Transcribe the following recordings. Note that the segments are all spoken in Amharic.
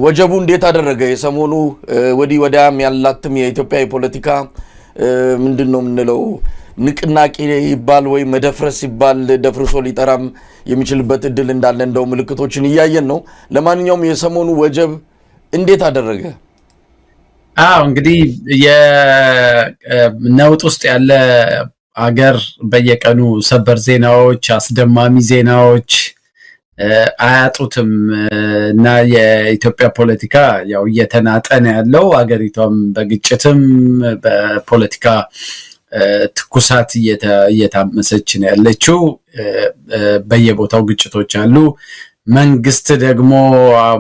ወጀቡ እንዴት አደረገ? የሰሞኑ ወዲ ወዳም ያላትም የኢትዮጵያ ፖለቲካ ምንድነው ምንለው ንቅናቄ ይባል ወይ መደፍረስ ይባል ደፍርሶ ሊጠራም የሚችልበት እድል እንዳለ እንደው ምልክቶችን እያየን ነው። ለማንኛውም የሰሞኑ ወጀብ እንዴት አደረገ? እንግዲህ የነውጥ ውስጥ ያለ አገር በየቀኑ ሰበር ዜናዎች፣ አስደማሚ ዜናዎች አያጡትም እና የኢትዮጵያ ፖለቲካ ያው እየተናጠነ ያለው አገሪቷም በግጭትም በፖለቲካ ትኩሳት እየታመሰች ነው ያለችው። በየቦታው ግጭቶች አሉ። መንግስት ደግሞ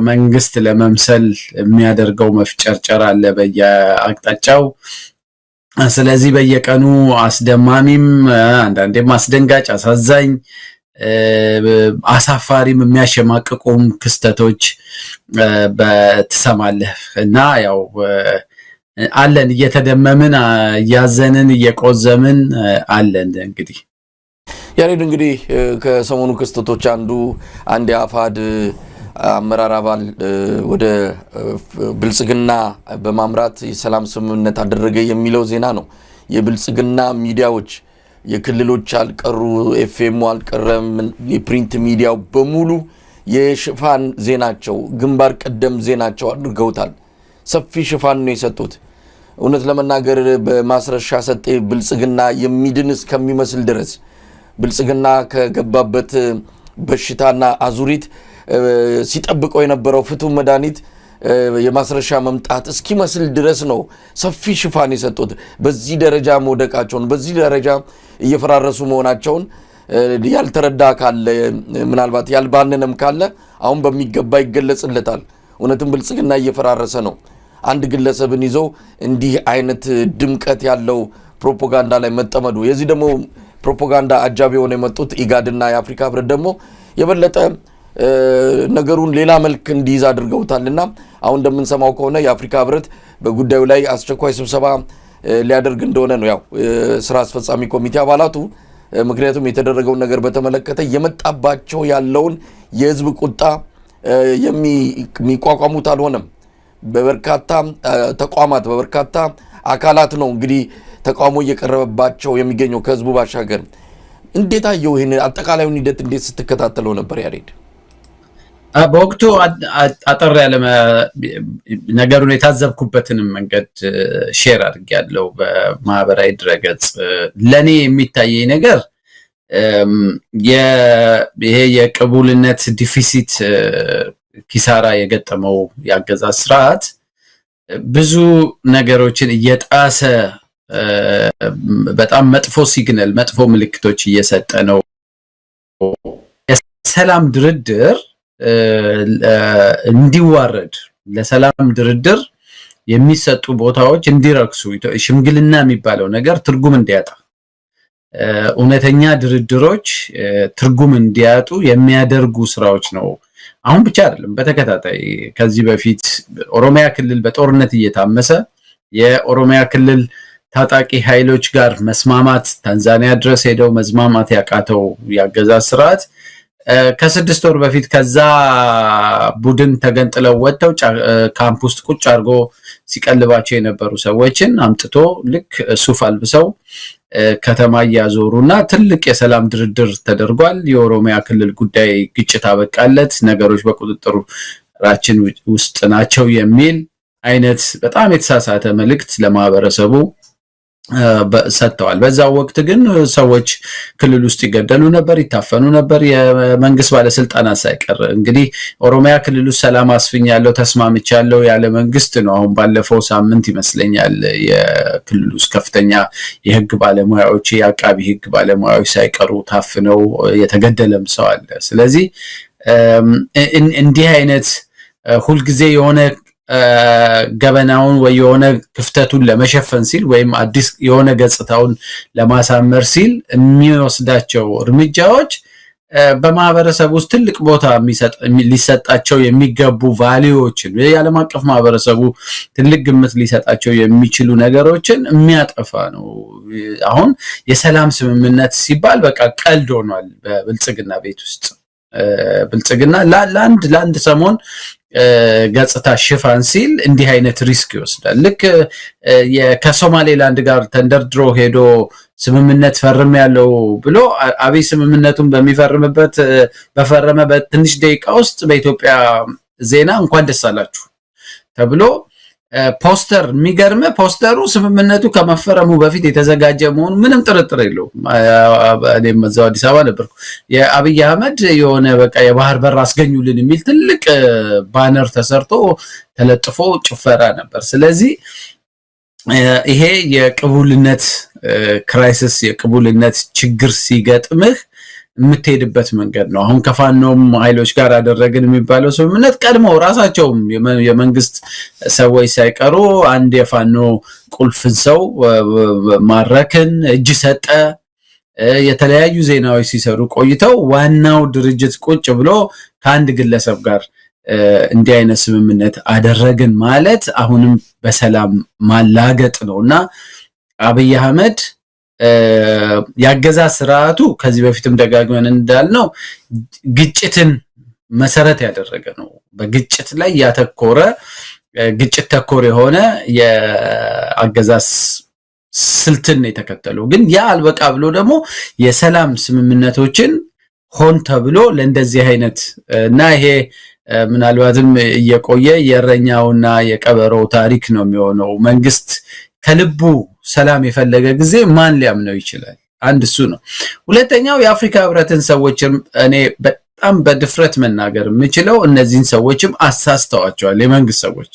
መንግስት ለመምሰል የሚያደርገው መፍጨርጨር አለ በየአቅጣጫው። ስለዚህ በየቀኑ አስደማሚም አንዳንዴም አስደንጋጭ፣ አሳዛኝ፣ አሳፋሪም የሚያሸማቅቁም ክስተቶች በትሰማለህ እና ያው አለን እየተደመምን እያዘንን እየቆዘምን አለን። እንግዲህ ያሬድ እንግዲህ ከሰሞኑ ክስተቶች አንድ የአፋድ አመራር አባል ወደ ብልጽግና በማምራት የሰላም ስምምነት አደረገ የሚለው ዜና ነው። የብልጽግና ሚዲያዎች የክልሎች አልቀሩ፣ ኤፍኤም አልቀረም፣ የፕሪንት ሚዲያው በሙሉ የሽፋን ዜናቸው ግንባር ቀደም ዜናቸው አድርገውታል። ሰፊ ሽፋን ነው የሰጡት። እውነት ለመናገር በማስረሻ ሰጤ ብልጽግና የሚድን እስከሚመስል ድረስ ብልጽግና ከገባበት በሽታና አዙሪት ሲጠብቀው የነበረው ፍቱን መድኃኒት የማስረሻ መምጣት እስኪመስል ድረስ ነው ሰፊ ሽፋን የሰጡት። በዚህ ደረጃ መውደቃቸውን፣ በዚህ ደረጃ እየፈራረሱ መሆናቸውን ያልተረዳ ካለ ምናልባት ያልባነነም ካለ አሁን በሚገባ ይገለጽለታል። እውነትም ብልጽግና እየፈራረሰ ነው። አንድ ግለሰብን ይዘው እንዲህ አይነት ድምቀት ያለው ፕሮፓጋንዳ ላይ መጠመዱ፣ የዚህ ደግሞ ፕሮፓጋንዳ አጃቢ ሆነው የመጡት ኢጋድና የአፍሪካ ህብረት ደግሞ የበለጠ ነገሩን ሌላ መልክ እንዲይዝ አድርገውታልና አሁን እንደምንሰማው ከሆነ የአፍሪካ ህብረት በጉዳዩ ላይ አስቸኳይ ስብሰባ ሊያደርግ እንደሆነ ነው ያው ስራ አስፈጻሚ ኮሚቴ አባላቱ። ምክንያቱም የተደረገውን ነገር በተመለከተ የመጣባቸው ያለውን የህዝብ ቁጣ የሚቋቋሙት አልሆነም። በበርካታ ተቋማት በበርካታ አካላት ነው እንግዲህ ተቃውሞ እየቀረበባቸው የሚገኘው ከህዝቡ ባሻገር። እንዴት አየው ይሄን አጠቃላዩን ሂደት እንዴት ስትከታተለው ነበር ያሬድ? በወቅቱ አጠር ያለ ነገሩን የታዘብኩበትንም መንገድ ሼር አድርጌያለሁ በማህበራዊ ድረገጽ። ለኔ የሚታየኝ ነገር ይሄ የቅቡልነት ዲፊሲት ኪሳራ የገጠመው የአገዛዝ ስርዓት ብዙ ነገሮችን እየጣሰ በጣም መጥፎ ሲግናል፣ መጥፎ ምልክቶች እየሰጠ ነው። የሰላም ድርድር እንዲዋረድ፣ ለሰላም ድርድር የሚሰጡ ቦታዎች እንዲረክሱ፣ ሽምግልና የሚባለው ነገር ትርጉም እንዲያጣ፣ እውነተኛ ድርድሮች ትርጉም እንዲያጡ የሚያደርጉ ስራዎች ነው። አሁን ብቻ አይደለም፣ በተከታታይ ከዚህ በፊት ኦሮሚያ ክልል በጦርነት እየታመሰ የኦሮሚያ ክልል ታጣቂ ኃይሎች ጋር መስማማት፣ ታንዛኒያ ድረስ ሄደው መስማማት ያቃተው ያገዛዝ ስርዓት ከ6 ወር በፊት ከዛ ቡድን ተገንጥለው ወጥተው ካምፕ ውስጥ ቁጭ አድርጎ ሲቀልባቸው የነበሩ ሰዎችን አምጥቶ ልክ ሱፍ አልብሰው ከተማ እያዞሩና ትልቅ የሰላም ድርድር ተደርጓል። የኦሮሚያ ክልል ጉዳይ ግጭት አበቃለት፣ ነገሮች በቁጥጥራችን ውስጥ ናቸው የሚል አይነት በጣም የተሳሳተ መልእክት ለማህበረሰቡ ሰጥተዋል። በዛው ወቅት ግን ሰዎች ክልል ውስጥ ይገደሉ ነበር፣ ይታፈኑ ነበር፣ የመንግስት ባለስልጣናት ሳይቀር። እንግዲህ ኦሮሚያ ክልል ውስጥ ሰላም አስፍኛለሁ ተስማምቻለሁ ያለ መንግስት ነው። አሁን ባለፈው ሳምንት ይመስለኛል የክልል ውስጥ ከፍተኛ የህግ ባለሙያዎች፣ የአቃቢ ህግ ባለሙያዎች ሳይቀሩ ታፍነው የተገደለም ሰው አለ። ስለዚህ እንዲህ አይነት ሁልጊዜ የሆነ ገበናውን ወይ የሆነ ክፍተቱን ለመሸፈን ሲል ወይም አዲስ የሆነ ገጽታውን ለማሳመር ሲል የሚወስዳቸው እርምጃዎች በማህበረሰብ ውስጥ ትልቅ ቦታ ሊሰጣቸው የሚገቡ ቫልዩዎችን የዓለም አቀፍ ማህበረሰቡ ትልቅ ግምት ሊሰጣቸው የሚችሉ ነገሮችን የሚያጠፋ ነው። አሁን የሰላም ስምምነት ሲባል በቃ ቀልድ ሆኗል በብልጽግና ቤት ውስጥ። ብልጽግና ለአንድ ሰሞን ገጽታ ሽፋን ሲል እንዲህ አይነት ሪስክ ይወስዳል። ልክ ከሶማሌላንድ ጋር ተንደርድሮ ሄዶ ስምምነት ፈርም ያለው ብሎ አብይ ስምምነቱን በፈረመበት ትንሽ ደቂቃ ውስጥ በኢትዮጵያ ዜና እንኳን ደስ አላችሁ ተብሎ ፖስተር የሚገርም ፖስተሩ ስምምነቱ ከመፈረሙ በፊት የተዘጋጀ መሆኑ ምንም ጥርጥር የለውም። እኔም እዛው አዲስ አበባ ነበርኩ። የአብይ አህመድ የሆነ በቃ የባህር በር አስገኙልን የሚል ትልቅ ባነር ተሰርቶ ተለጥፎ ጭፈራ ነበር። ስለዚህ ይሄ የቅቡልነት ክራይሲስ የቅቡልነት ችግር ሲገጥምህ የምትሄድበት መንገድ ነው። አሁን ከፋኖም ኃይሎች ጋር አደረግን የሚባለው ስምምነት ቀድመው ራሳቸውም የመንግስት ሰዎች ሳይቀሩ አንድ የፋኖ ቁልፍን ሰው ማረክን እጅ ሰጠ የተለያዩ ዜናዎች ሲሰሩ ቆይተው ዋናው ድርጅት ቁጭ ብሎ ከአንድ ግለሰብ ጋር እንዲህ አይነት ስምምነት አደረግን ማለት አሁንም በሰላም ማላገጥ ነውና አብይ አህመድ ያገዛዝ ስርዓቱ ከዚህ በፊትም ደጋግመን እንዳልነው ግጭትን መሰረት ያደረገ ነው። በግጭት ላይ ያተኮረ ግጭት ተኮር የሆነ የአገዛዝ ስልትን የተከተለው ግን ያ አልበቃ ብሎ ደግሞ የሰላም ስምምነቶችን ሆን ተብሎ ለእንደዚህ አይነት እና ይሄ ምናልባትም እየቆየ የእረኛውና የቀበሮው ታሪክ ነው የሚሆነው። መንግስት ከልቡ ሰላም የፈለገ ጊዜ ማን ሊያምነው ይችላል? አንድ እሱ ነው። ሁለተኛው የአፍሪካ ህብረትን ሰዎችም እኔ በጣም በድፍረት መናገር የምችለው እነዚህን ሰዎችም አሳስተዋቸዋል። የመንግስት ሰዎች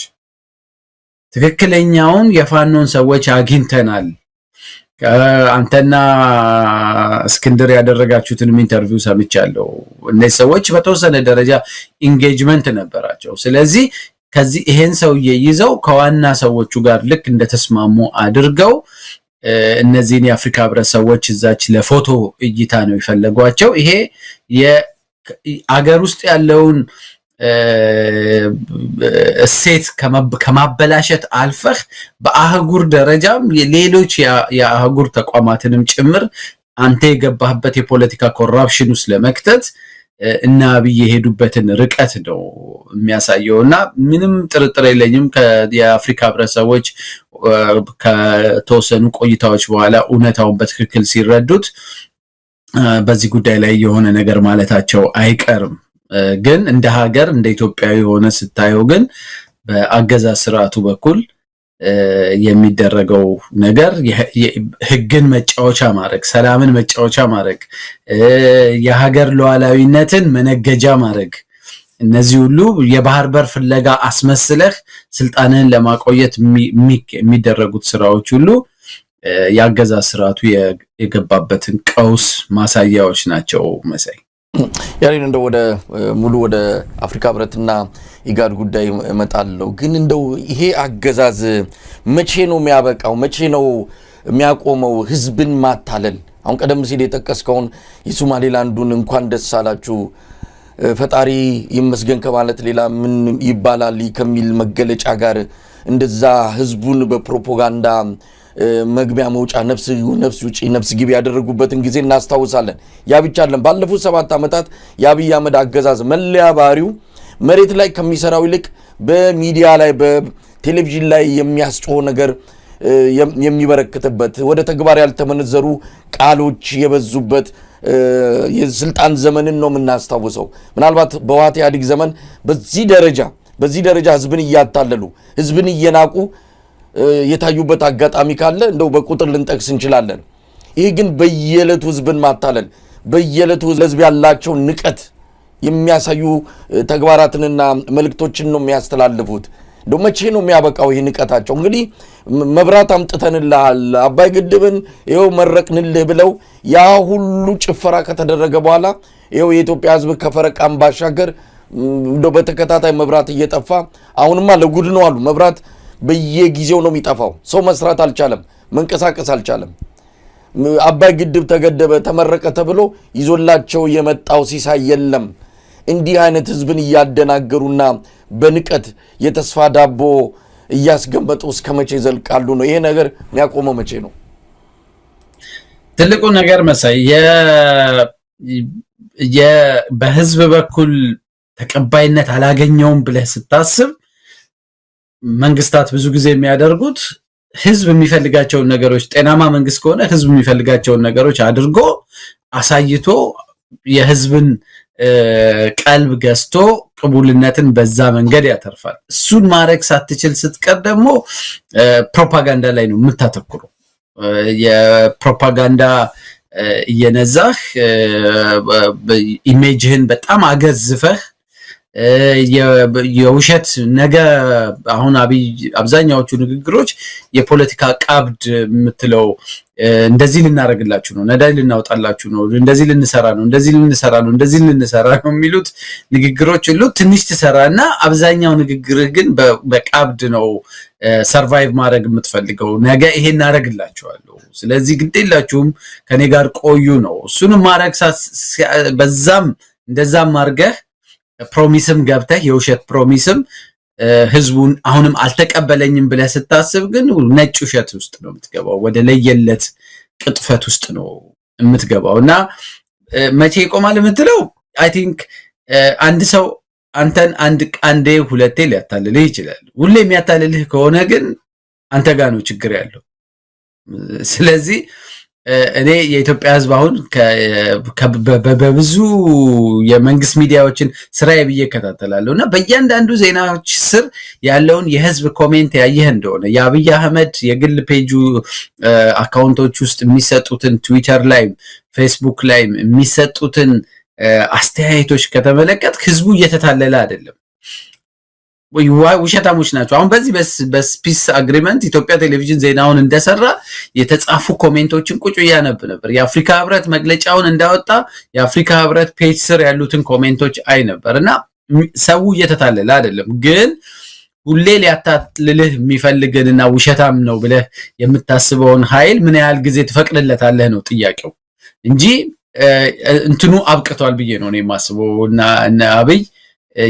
ትክክለኛውን የፋኖን ሰዎች አግኝተናል። አንተና እስክንድር ያደረጋችሁትን ኢንተርቪው ሰምቻለሁ። እነዚህ ሰዎች በተወሰነ ደረጃ ኢንጌጅመንት ነበራቸው። ስለዚህ ከዚህ ይሄን ሰውዬ ይዘው ከዋና ሰዎቹ ጋር ልክ እንደተስማሙ አድርገው እነዚህን የአፍሪካ ህብረት ሰዎች እዛች ለፎቶ እይታ ነው የፈለጓቸው። ይሄ የአገር ውስጥ ያለውን እሴት ከማበላሸት አልፈህ በአህጉር ደረጃም ሌሎች የአህጉር ተቋማትንም ጭምር አንተ የገባህበት የፖለቲካ ኮራፕሽን ውስጥ ለመክተት እና አብይ የሄዱበትን ርቀት ነው የሚያሳየውና ምንም ጥርጥር የለኝም የአፍሪካ ህብረት ሰዎች ከተወሰኑ ቆይታዎች በኋላ እውነታውን በትክክል ሲረዱት በዚህ ጉዳይ ላይ የሆነ ነገር ማለታቸው አይቀርም። ግን እንደ ሀገር እንደ ኢትዮጵያዊ ሆነ ስታየው ግን በአገዛዝ ስርዓቱ በኩል የሚደረገው ነገር ህግን መጫወቻ ማድረግ፣ ሰላምን መጫወቻ ማድረግ፣ የሀገር ሉዓላዊነትን መነገጃ ማድረግ፣ እነዚህ ሁሉ የባህር በር ፍለጋ አስመስለህ ስልጣንን ለማቆየት የሚደረጉት ስራዎች ሁሉ የአገዛዝ ስርዓቱ የገባበትን ቀውስ ማሳያዎች ናቸው። መሳይ ያሬን እንደው ወደ አፍሪካ ህብረትና ኢጋድ ጉዳይ እመጣለሁ። ግን እንደው ይሄ አገዛዝ መቼ ነው የሚያበቃው? መቼ ነው የሚያቆመው? ህዝብን ማታለል አሁን ቀደም ሲል የጠቀስከውን የሶማሌላንዱን እንኳን ደስ አላችሁ ፈጣሪ ይመስገን ከማለት ሌላ ምን ይባላል ከሚል መገለጫ ጋር እንደዛ ህዝቡን በፕሮፓጋንዳ መግቢያ መውጫ ነፍስ ውጪ ነፍስ ግቢ ያደረጉበትን ጊዜ እናስታውሳለን። ያ ብቻ አይደለም። ባለፉት 7 ዓመታት የአብይ አህመድ አገዛዝ መለያ ባህሪው መሬት ላይ ከሚሰራው ይልቅ በሚዲያ ላይ በቴሌቪዥን ላይ የሚያስጮህ ነገር የሚበረክትበት ወደ ተግባር ያልተመነዘሩ ቃሎች የበዙበት የስልጣን ዘመንን ነው የምናስታውሰው። ምናልባት በህወሓት ኢህአዴግ ዘመን በዚህ ደረጃ ህዝብን እያታለሉ ህዝብን እየናቁ የታዩበት አጋጣሚ ካለ እንደው በቁጥር ልንጠቅስ እንችላለን። ይህ ግን በየዕለቱ ህዝብን ማታለል በየዕለቱ ለህዝብ ያላቸው ንቀት የሚያሳዩ ተግባራትንና መልእክቶችን ነው የሚያስተላልፉት። እንደው መቼ ነው የሚያበቃው ይህ ንቀታቸው? እንግዲህ መብራት አምጥተንልሃል አባይ ግድብን ይኸው መረቅንልህ ብለው ያ ሁሉ ጭፈራ ከተደረገ በኋላ ይኸው የኢትዮጵያ ህዝብ ከፈረቃም ባሻገር እንደው በተከታታይ መብራት እየጠፋ አሁንማ ለጉድ ነው አሉ። መብራት በየጊዜው ነው የሚጠፋው። ሰው መስራት አልቻለም፣ መንቀሳቀስ አልቻለም። አባይ ግድብ ተገደበ ተመረቀ ተብሎ ይዞላቸው የመጣው ሲሳይ የለም። እንዲህ አይነት ህዝብን እያደናገሩና በንቀት የተስፋ ዳቦ እያስገመጡ እስከ መቼ ዘልቃሉ ነው? ይሄ ነገር የሚያቆመው መቼ ነው? ትልቁ ነገር መሳይ በህዝብ በኩል ተቀባይነት አላገኘውም ብለህ ስታስብ መንግስታት ብዙ ጊዜ የሚያደርጉት ህዝብ የሚፈልጋቸውን ነገሮች ጤናማ መንግስት ከሆነ ህዝብ የሚፈልጋቸውን ነገሮች አድርጎ አሳይቶ የህዝብን ቀልብ ገዝቶ ቅቡልነትን በዛ መንገድ ያተርፋል። እሱን ማድረግ ሳትችል ስትቀር ደግሞ ፕሮፓጋንዳ ላይ ነው የምታተኩረው። የፕሮፓጋንዳ እየነዛህ ኢሜጅህን በጣም አገዝፈህ የውሸት ነገ አሁን አብዛኛዎቹ ንግግሮች የፖለቲካ ቀብድ የምትለው እንደዚህ ልናረግላችሁ ነው፣ ነዳጅ ልናወጣላችሁ ነው፣ እንደዚህ ልንሰራ ነው፣ እንደዚህ ልንሰራ ነው፣ እንደዚህ ልንሰራ ነው የሚሉት ንግግሮች ሁሉ ትንሽ ትሰራና አብዛኛው ንግግርህ ግን በቀብድ ነው ሰርቫይቭ ማድረግ የምትፈልገው። ነገ ይሄን እናረግላችኋለሁ፣ ስለዚህ ግዴላችሁም ከኔ ጋር ቆዩ ነው። እሱንም ማድረግ በዛም እንደዛም አድርገህ ፕሮሚስም ገብተህ የውሸት ፕሮሚስም ህዝቡን አሁንም አልተቀበለኝም ብለህ ስታስብ ግን ነጭ ውሸት ውስጥ ነው የምትገባው፣ ወደ ለየለት ቅጥፈት ውስጥ ነው የምትገባውና መቼ ይቆማል የምትለው አይ ቲንክ አንድ ሰው አንተን አንዴ ሁለቴ ሊያታልልህ ይችላል። ሁሌ የሚያታልልህ ከሆነ ግን አንተ ጋር ነው ችግር ያለው። ስለዚህ እኔ የኢትዮጵያ ህዝብ አሁን በብዙ የመንግስት ሚዲያዎችን ስራዬ ብዬ እከታተላለሁና በእያንዳንዱ ዜናዎች ስር ያለውን የህዝብ ኮሜንት ያየህ እንደሆነ የአብይ አህመድ የግል ፔጁ አካውንቶች ውስጥ የሚሰጡትን ትዊተር ላይ ፌስቡክ ላይ የሚሰጡትን አስተያየቶች ከተመለከት ህዝቡ እየተታለለ አይደለም፣ ውሸታሞች ናቸው። አሁን በዚህ በፒስ አግሪመንት ኢትዮጵያ ቴሌቪዥን ዜናውን እንደሰራ የተጻፉ ኮሜንቶችን ቁጭ ያነብ ነበር። የአፍሪካ ህብረት መግለጫውን እንዳወጣ የአፍሪካ ህብረት ፔጅ ስር ያሉትን ኮሜንቶች አይ ነበርና ሰው እየተታለለ አይደለም። ግን ሁሌ ሊያታልልህ የሚፈልግንና ውሸታም ነው ብለህ የምታስበውን ኃይል ምን ያህል ጊዜ ትፈቅድለታለህ ነው ጥያቄው እንጂ እንትኑ አብቅቷል ብዬ ነው የማስበው። እና አብይ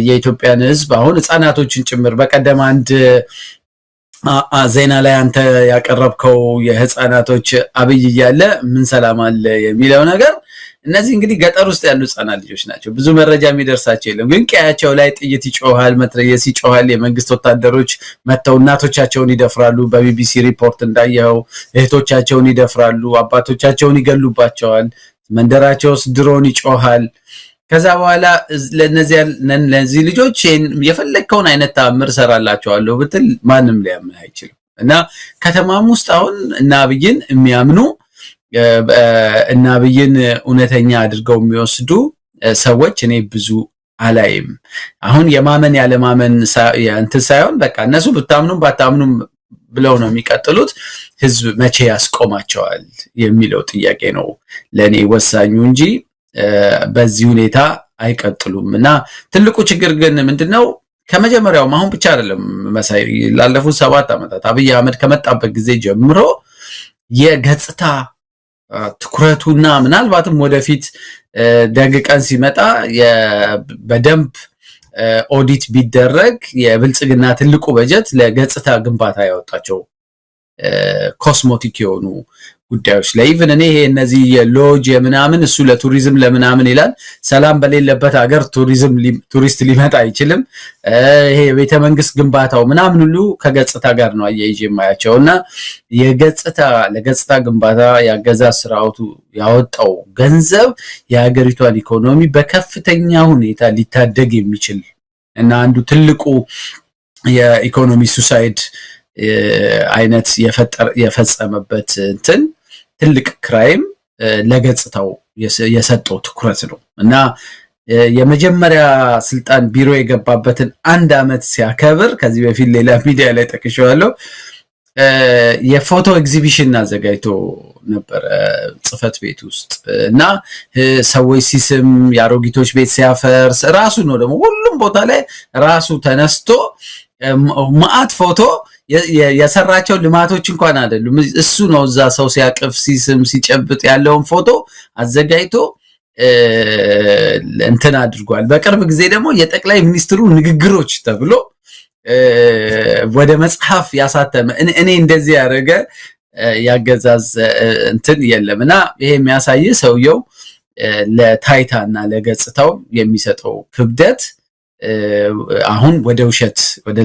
የኢትዮጵያን ህዝብ አሁን ህፃናቶችን ጭምር በቀደም አንድ ዜና ላይ አንተ ያቀረብከው የህፃናቶች አብይ እያለ ምን ሰላም አለ የሚለው ነገር እነዚህ እንግዲህ ገጠር ውስጥ ያሉ ህፃናት ልጆች ናቸው። ብዙ መረጃ የሚደርሳቸው የለም፣ ግን ቀያቸው ላይ ጥይት ይጮሃል፣ መትረየስ ይጮሃል። የመንግስት ወታደሮች መተው እናቶቻቸውን ይደፍራሉ። በቢቢሲ ሪፖርት እንዳየው እህቶቻቸውን ይደፍራሉ፣ አባቶቻቸውን ይገሉባቸዋል። መንደራቸው ውስጥ ድሮን ይጮሃል። ከዛ በኋላ ለነዚህ ልጆች የፈለከውን አይነት ታምር ሰራላቸዋለሁ ብትል ማንም ሊያምን አይችልም። እና ከተማም ውስጥ አሁን እና አብይን የሚያምኑ እና አብይን እውነተኛ አድርገው የሚወስዱ ሰዎች እኔ ብዙ አላይም። አሁን የማመን ያለማመን እንትን ሳይሆን በቃ እነሱ ብታምኑም ባታምኑም ብለው ነው የሚቀጥሉት። ህዝብ መቼ ያስቆማቸዋል የሚለው ጥያቄ ነው ለኔ ወሳኙ እንጂ በዚህ ሁኔታ አይቀጥሉም። እና ትልቁ ችግር ግን ምንድነው ከመጀመሪያውም አሁን ብቻ አይደለም መሳይ ላለፉት 7 ዓመታት አብይ አህመድ ከመጣበት ጊዜ ጀምሮ የገጽታ ትኩረቱና ምናልባትም ወደፊት ደግቀን ሲመጣ በደንብ ኦዲት ቢደረግ የብልጽግና ትልቁ በጀት ለገጽታ ግንባታ ያወጣቸው ኮስሞቲክ የሆኑ ጉዳዮች ላይ ኢቭን እኔ ይሄ እነዚህ የሎጅ የምናምን እሱ ለቱሪዝም ለምናምን ይላል። ሰላም በሌለበት ሀገር ቱሪስት ሊመጣ አይችልም። ይሄ ቤተ መንግስት ግንባታው ምናምን ሁሉ ከገጽታ ጋር ነው አያይዤ የማያቸውና ለገጽታ ግንባታ ያገዛዝ ስርዓቱ ያወጣው ገንዘብ የሀገሪቷን ኢኮኖሚ በከፍተኛ ሁኔታ ሊታደግ የሚችል እና አንዱ ትልቁ የኢኮኖሚ ሱሳይድ አይነት የፈጸመበት እንትን ትልቅ ክራይም ለገጽታው የሰጠው ትኩረት ነው። እና የመጀመሪያ ስልጣን ቢሮ የገባበትን 1 ዓመት ሲያከብር ከዚህ በፊት ሌላ ሚዲያ ላይ ተከሽዋለሁ የፎቶ ኤግዚቢሽን አዘጋጅቶ ነበር ጽፈት ቤት ውስጥ እና ሰዎች ሲስም ያሮጊቶች ቤት ሲያፈርስ ራሱ ነው ደግሞ ሁሉም ቦታ ላይ ራሱ ተነስቶ ማአት ፎቶ የሰራቸው ልማቶች እንኳን አይደሉም እሱ ነው እዛ ሰው ሲያቅፍ ሲስም ሲጨብጥ ያለውን ፎቶ አዘጋጅቶ እንትን አድርጓል። በቅርብ ጊዜ ደግሞ የጠቅላይ ሚኒስትሩ ንግግሮች ተብሎ ወደ መጽሐፍ ያሳተመ እኔ እንደዚህ ያደረገ ያገዛዝ እንትን የለምና ይሄ የሚያሳይ ሰውየው ለታይታና ለገጽታው የሚሰጠው ክብደት አሁን ወደ ውሸት ወደ